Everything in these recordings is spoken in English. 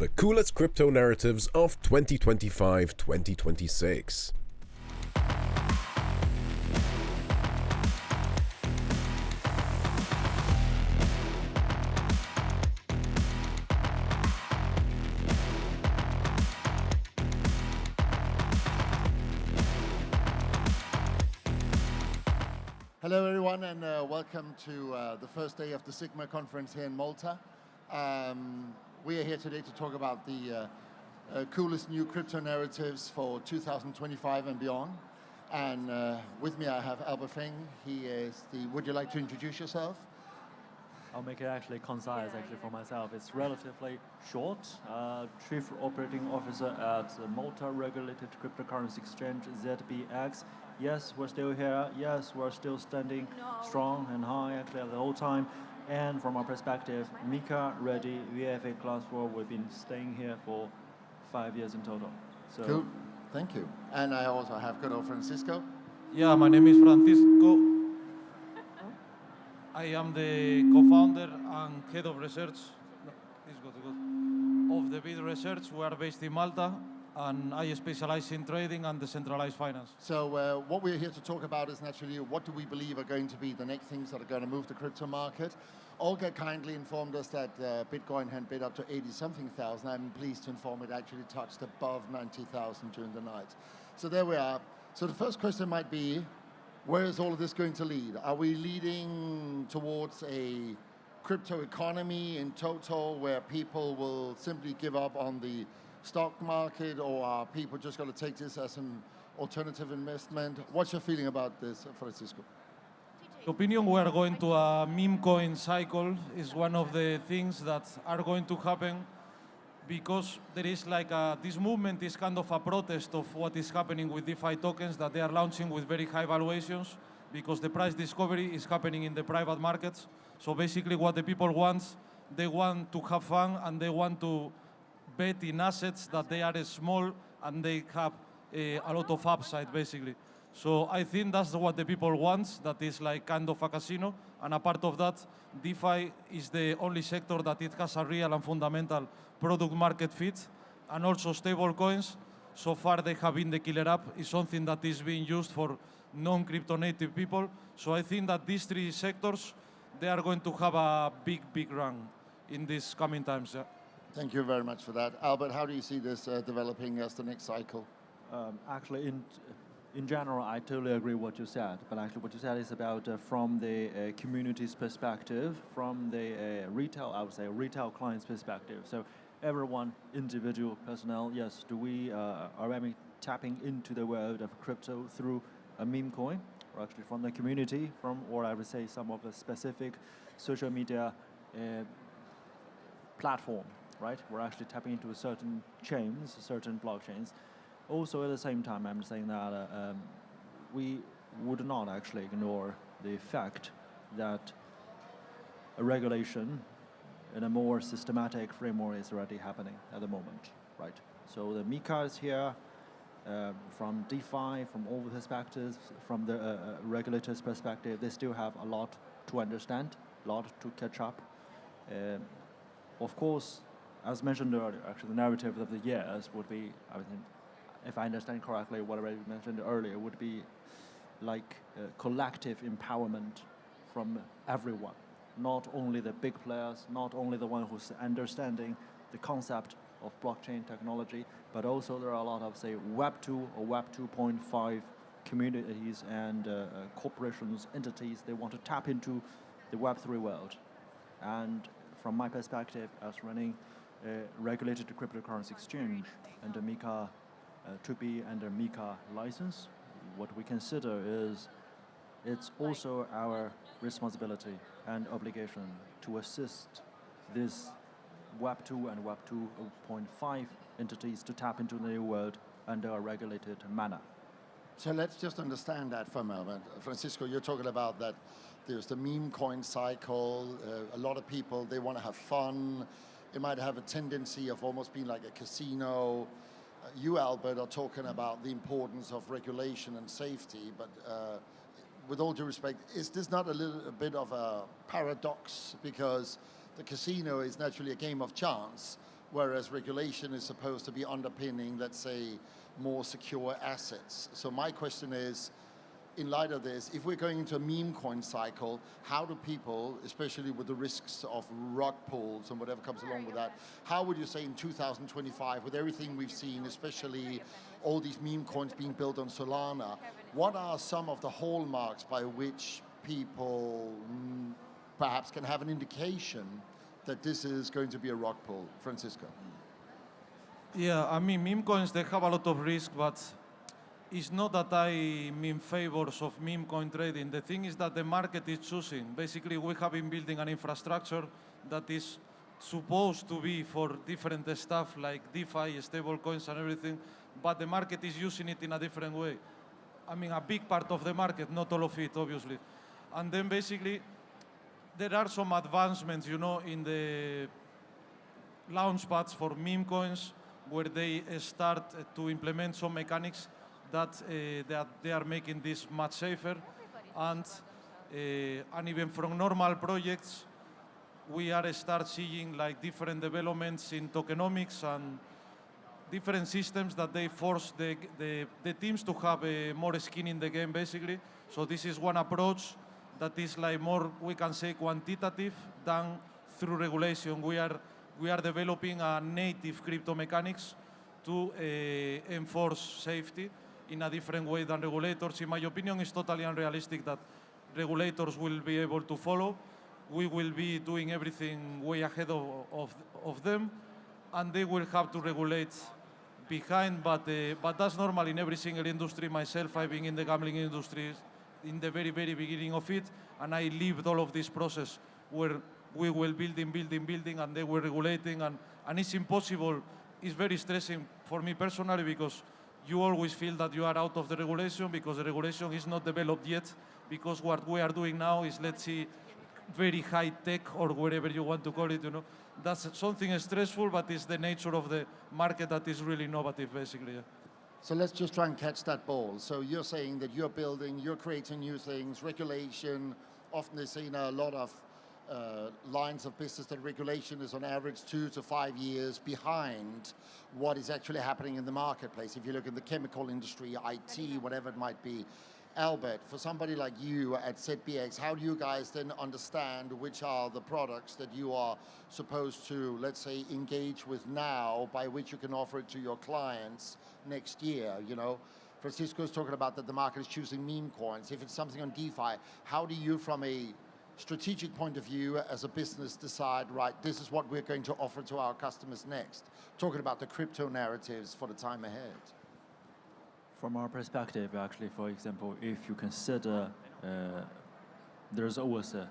the coolest crypto narratives of 2025-2026. Hello everyone, and welcome to the first day of the Sigma conference here in Malta. We are here today to talk about the coolest new crypto narratives for 2025 and beyond. And with me I have Feng. He is the, would you like to introduce yourself? I'll make it actually concise for myself. It's relatively short. Chief Operating Officer at the Malta Regulated Cryptocurrency Exchange, ZBX. Yes, we're still here. Yes, we're still standing strong and high actually the whole time. And from our perspective, Mika, ready, we have a class 4. We've been staying here for 5 years in total. So cool, thank you. And I also have good old Francisco. Yeah, my name is Francisco. I am the co-founder and head of research of Thebit Research. We are based in Malta, and I specialize in trading and decentralized finance. So what we're here to talk about is naturally what do we believe are going to be the next things that are going to move the crypto market. Olga kindly informed us that Bitcoin had bid up to 80-something thousand. I'm pleased to inform it actually touched above 90,000 during the night. So there we are. So the first question might be, where is all of this going to lead? Are we leading towards a crypto economy in total where people will simply give up on the stock market, or are people just going to take this as an alternative investment? What's your feeling about this, Francisco? The opinion we are going to a meme coin cycle is one of the things that are going to happen because there is like this movement is kind of a protest of what is happening with DeFi tokens that they are launching with very high valuations because the price discovery is happening in the private markets. So basically what the people want, they want to have fun and they want to bet in assets that they are small and they have a lot of upside basically. So I think that's what the people want, that is like kind of a casino, and a part of that, DeFi is the only sector that it has a real and fundamental product market fit, and also stable coins. So far they have been the killer app, is something that is being used for non-crypto native people. So I think that these three sectors, they are going to have a big run in these coming times. Yeah. Thank you very much for that. Albert, how do you see this developing as the next cycle? Actually, in general, I totally agree what you said. But actually, what you said is about from the community's perspective, from the retail, I would say, retail client's perspective. So everyone, individual personnel, yes, are we tapping into the world of crypto through a meme coin, or actually from the community, or I would say some of the specific social media platform, right? We're actually tapping into certain chains, certain blockchains. Also, at the same time, I'm saying that we would not actually ignore the fact that a regulation in a more systematic framework is already happening at the moment, right? So the MiCA is here from DeFi, from all the perspectives, from the regulator's perspective. They still have a lot to understand, a lot to catch up. Of course, as mentioned earlier, actually the narrative of the years would be, I think, if I understand correctly, what I mentioned earlier would be like collective empowerment from everyone, not only the big players, not only the one who's understanding the concept of blockchain technology, but also there are a lot of, say, Web 2 or Web 2.5 communities and corporations, entities, they want to tap into the Web 3 world. And from my perspective, as running a regulated cryptocurrency exchange and the MiCA to be under MiCA license, what we consider is it's also our responsibility and obligation to assist this Web 2 and Web 2.5 entities to tap into the new world under a regulated manner. So let's just understand that for a moment. Francisco, you're talking about that there's the meme coin cycle. A lot of people, they want to have fun. It might have a tendency of almost being like a casino. You, Albert, are talking about the importance of regulation and safety, but with all due respect, is this not a bit of a paradox? Because the casino is naturally a game of chance, whereas regulation is supposed to be underpinning, let's say, more secure assets. So my question is, in light of this, if we're going into a meme coin cycle, how do people, especially with the risks of rug pulls and whatever comes along with that, how would you say in 2025, with everything we've seen, especially all these meme coins being built on Solana, what are some of the hallmarks by which people perhaps can have an indication that this is going to be a rug pull? Francisco. Yeah, I mean, meme coins, they have a lot of risk, but it's not that I'm in favors of meme coin trading. The thing is that the market is choosing. Basically, we have been building an infrastructure that is supposed to be for different stuff like DeFi, stable coins and everything, but the market is using it in a different way. I mean, a big part of the market, not all of it, obviously. And then basically, there are some advancements, you know, in the launch pads for meme coins where they start to implement some mechanics that they are making this much safer, and even from normal projects, we are start seeing like different developments in tokenomics and different systems that they force the teams to have more skin in the game, basically. So this is one approach that is like more, we can say, quantitative than through regulation. We are developing a native crypto mechanics to enforce safety in a different way than regulators. In my opinion, it's totally unrealistic that regulators will be able to follow. We will be doing everything way ahead of them, and they will have to regulate behind, but that's normal in every single industry. Myself, I've been in the gambling industry in the very, very beginning of it, and I lived all of this process where we were building, and they were regulating, and it's impossible. It's very stressing for me personally because you always feel that you are out of the regulation because the regulation is not developed yet, because what we are doing now is, let's see, very high tech or whatever you want to call it, you know. That's something stressful, but it's the nature of the market that is really innovative, basically. Yeah. So let's just try and catch that ball. So you're saying that you're building, you're creating new things, regulation, often they say a lot of lines of business that regulation is on average 2 to 5 years behind what is actually happening in the marketplace. If you look at the chemical industry, IT, whatever it might be. Albert, for somebody like you at ZBX, how do you guys then understand which are the products that you are supposed to, let's say, engage with now, by which you can offer it to your clients next year, you know? Francisco's talking about that the market is choosing meme coins. If it's something on DeFi, how do you, from a strategic point of view as a business, decide, right, this is what we're going to offer to our customers next? Talking about the crypto narratives for the time ahead. From our perspective, actually, for example, if you consider there's always a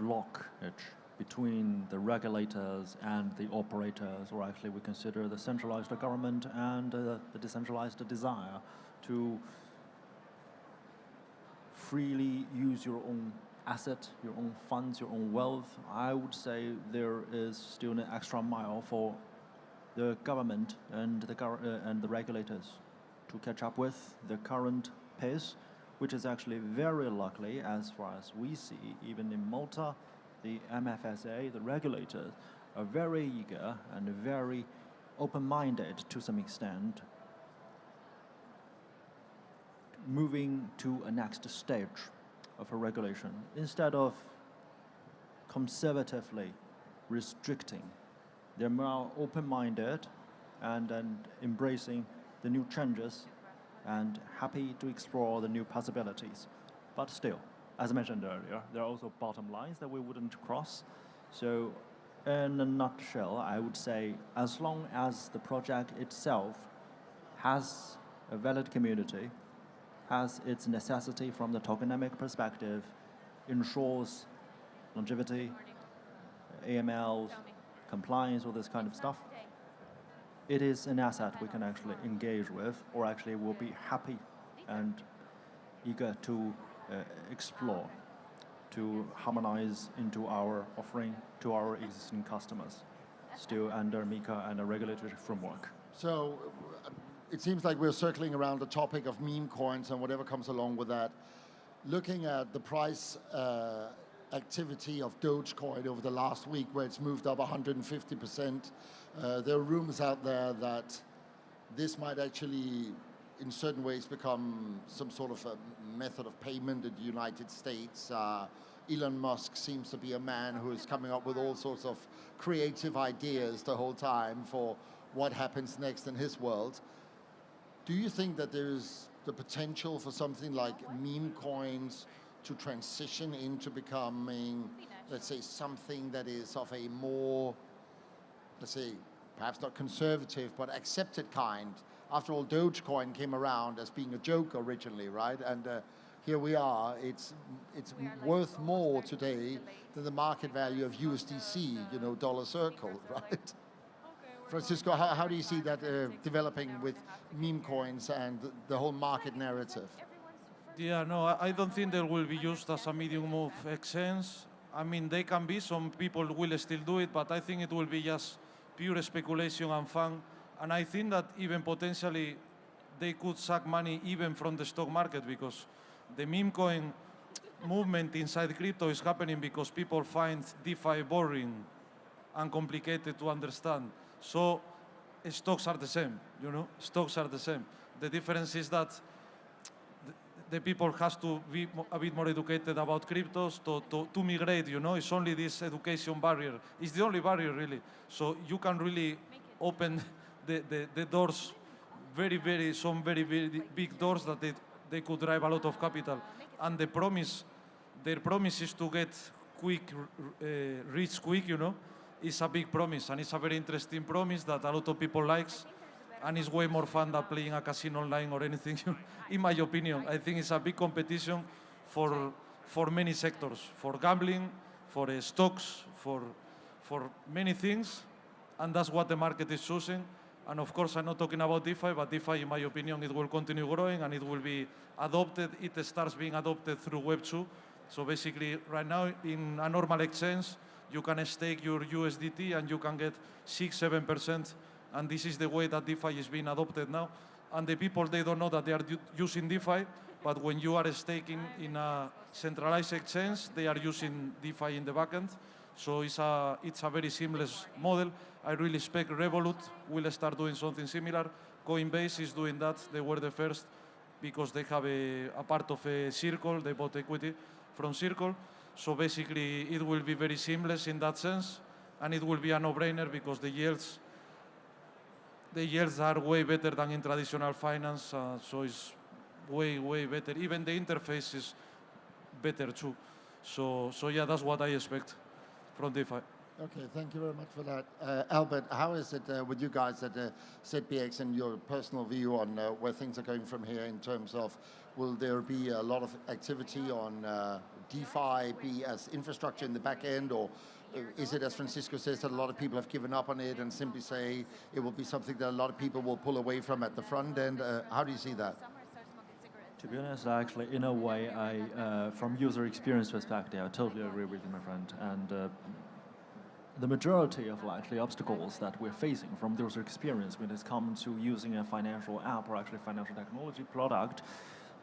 blockage between the regulators and the operators, or actually we consider the centralized government and the decentralized desire to freely use your own asset, your own funds, your own wealth. I would say there is still an extra mile for the government and the regulators to catch up with the current pace, which is actually very luckily, as far as we see. Even in Malta, the MFSA, the regulators, are very eager and very open-minded to some extent, moving to a next stage of a regulation instead of conservatively restricting. They're more open-minded and embracing the new changes and happy to explore the new possibilities. But still, as I mentioned earlier, there are also bottom lines that we wouldn't cross. So in a nutshell, I would say as long as the project itself has a valid community, has its necessity from the tokenomic perspective, ensures longevity, AML, compliance, all this kind of stuff, it is an asset we can actually engage with, or actually will be happy and eager to explore, to harmonize into our offering to our existing customers, still under MiCA and a regulatory framework. So it seems like we're circling around the topic of meme coins and whatever comes along with that. Looking at the price activity of Dogecoin over the last week, where it's moved up 150%. There are rumors out there that this might actually, in certain ways, become some sort of a method of payment in the United States. Elon Musk seems to be a man who is coming up with all sorts of creative ideas the whole time for what happens next in his world. Do you think that there's the potential for something like meme coins to transition into becoming, let's say, something that is of a more, let's say, perhaps not conservative, but accepted kind? After all, Dogecoin came around as being a joke originally, right? And here we are. It's worth more today than the market value of USDC, you know, dollar circle, right? Francisco, how do you see that developing with meme coins and the whole market narrative? Yeah, no, I don't think they will be used as a medium of exchange. I mean, they can be, some people will still do it, but I think it will be just pure speculation and fun. And I think that even potentially they could suck money even from the stock market, because the meme coin movement inside crypto is happening because people find DeFi boring and complicated to understand. So stocks are the same, you know, stocks are the same. The difference is that the people has to be a bit more educated about cryptos to migrate, you know. It's only this education barrier. It's the only barrier, really. So you can really open the doors, very big doors that they could drive a lot of capital. And their promise is to get quick, rich quick, you know. It's a big promise, and it's a very interesting promise that a lot of people likes, and it's way more fun than playing a casino online or anything, in my opinion. I think it's a big competition for many sectors, for gambling, for stocks, for many things, and that's what the market is choosing. And of course, I'm not talking about DeFi, but DeFi, in my opinion, it will continue growing and it will be adopted. It starts being adopted through Web 2. So basically, right now, in a normal exchange, you can stake your USDT and you can get 6-7%. And this is the way that DeFi is being adopted now. And the people, they don't know that they are using DeFi, but when you are staking in a centralized exchange, they are using DeFi in the backend. So it's a very seamless model. I really expect Revolut will start doing something similar. Coinbase is doing that. They were the first because they have a part of a Circle. They bought equity from Circle. So basically, it will be very seamless in that sense, and it will be a no-brainer because the yields are way better than in traditional finance. So it's way better. Even the interface is better too. So yeah, that's what I expect from DeFi. Okay, thank you very much for that. Albert, how is it with you guys at ZBX and your personal view on where things are going from here in terms of, will there be a lot of activity on DeFi be as infrastructure in the back end, or is it, as Francisco says, that a lot of people have given up on it and simply say it will be something that a lot of people will pull away from at the front end? How do you see that? To be honest, actually, in a way, from user experience perspective, I totally agree with you, my friend. And the majority of actually obstacles that we're facing from user experience when it comes to using a financial app or actually financial technology product,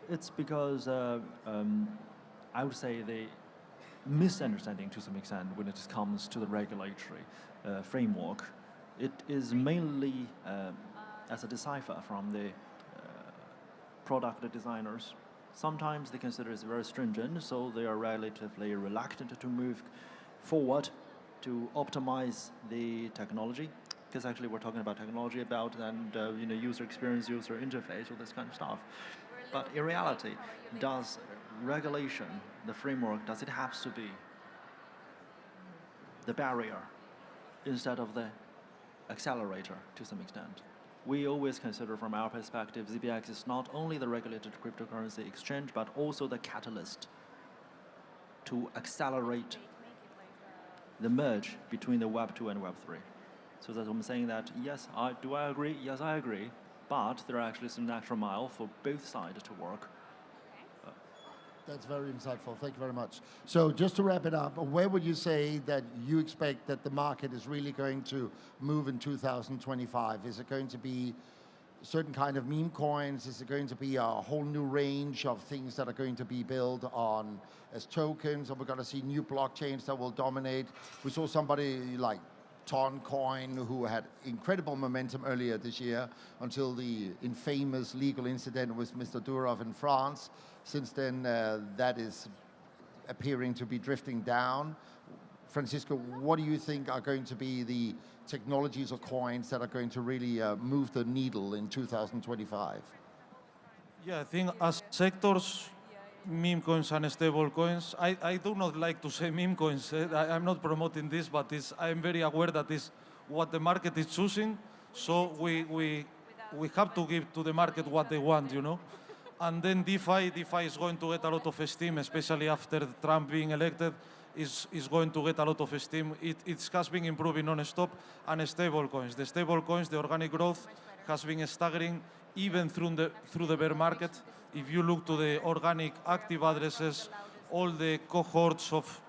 it's because I would say the misunderstanding to some extent when it comes to the regulatory framework. It is mainly as a decipher from the product designers. Sometimes they consider it very stringent, so they are relatively reluctant to move forward to optimize the technology, because actually we're talking about technology and user experience, user interface, all this kind of stuff. But in reality, does regulation, the framework, does it have to be the barrier instead of the accelerator to some extent? We always consider from our perspective, ZBX is not only the regulated cryptocurrency exchange, but also the catalyst to accelerate the merge between the Web 2 and Web 3. So that's what I'm saying that, yes, do I agree? Yes, I agree. But there are actually some extra mile for both sides to work. That's very insightful. Thank you very much. So just to wrap it up, where would you say that you expect that the market is really going to move in 2025? Is it going to be certain kind of meme coins? Is it going to be a whole new range of things that are going to be built on as tokens? Are we going to see new blockchains that will dominate? We saw somebody like Toncoin who had incredible momentum earlier this year until the infamous legal incident with Mr. Durov in France. Since then, that is appearing to be drifting down. Francisco, what do you think are going to be the technologies or coins that are going to really move the needle in 2025? Yeah, I think as sectors, meme coins and stable coins, I do not like to say meme coins. I'm not promoting this, but I'm very aware that is what the market is choosing. So we have to give to the market what they want, you know. And then DeFi is going to get a lot of steam, especially after Trump being elected. Is going to get a lot of steam. It has been improving non-stop, and stable coins. The stable coins, the organic growth has been staggering even through the bear market. If you look to the organic active addresses, all the cohorts of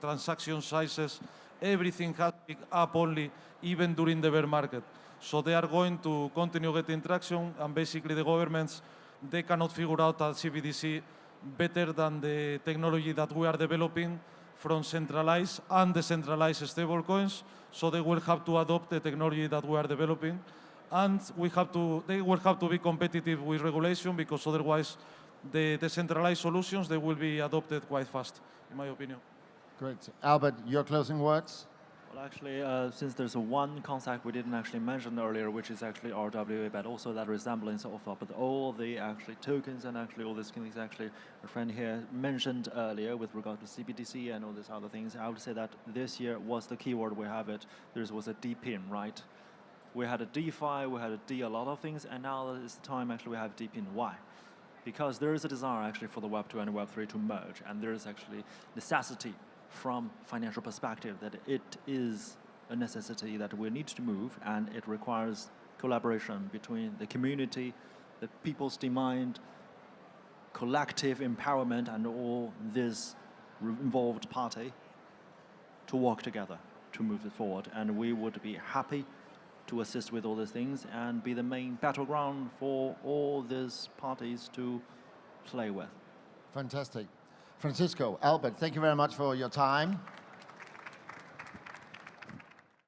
transaction sizes, everything has been up only, even during the bear market. So they are going to continue getting traction, and basically the governments, they cannot figure out a CBDC better than the technology that we are developing from centralized and decentralized stablecoins. So they will have to adopt the technology that we are developing, and they will have to be competitive with regulation, because otherwise the decentralized solutions, they will be adopted quite fast, in my opinion. Great. Albert, your closing words? Well, actually, since there's one concept we didn't actually mention earlier, which is actually RWA, but also that resemblance of but all the actually tokens and actually all these things actually a friend here mentioned earlier with regard to CBDC and all these other things. I would say that this year was the keyword we have it. There was a DPIN, right? We had a DeFi, we had a lot of things, and now it's the time actually we have DPIN. Why? Because there is a desire actually for the Web 2 and Web 3 to merge, and there is actually necessity from financial perspective that it is a necessity that we need to move, and it requires collaboration between the community, the people's demand, collective empowerment, and all this involved party to work together to move it forward. And we would be happy to assist with all these things and be the main battleground for all these parties to play with. Fantastic. Francisco, Albert, thank you very much for your time.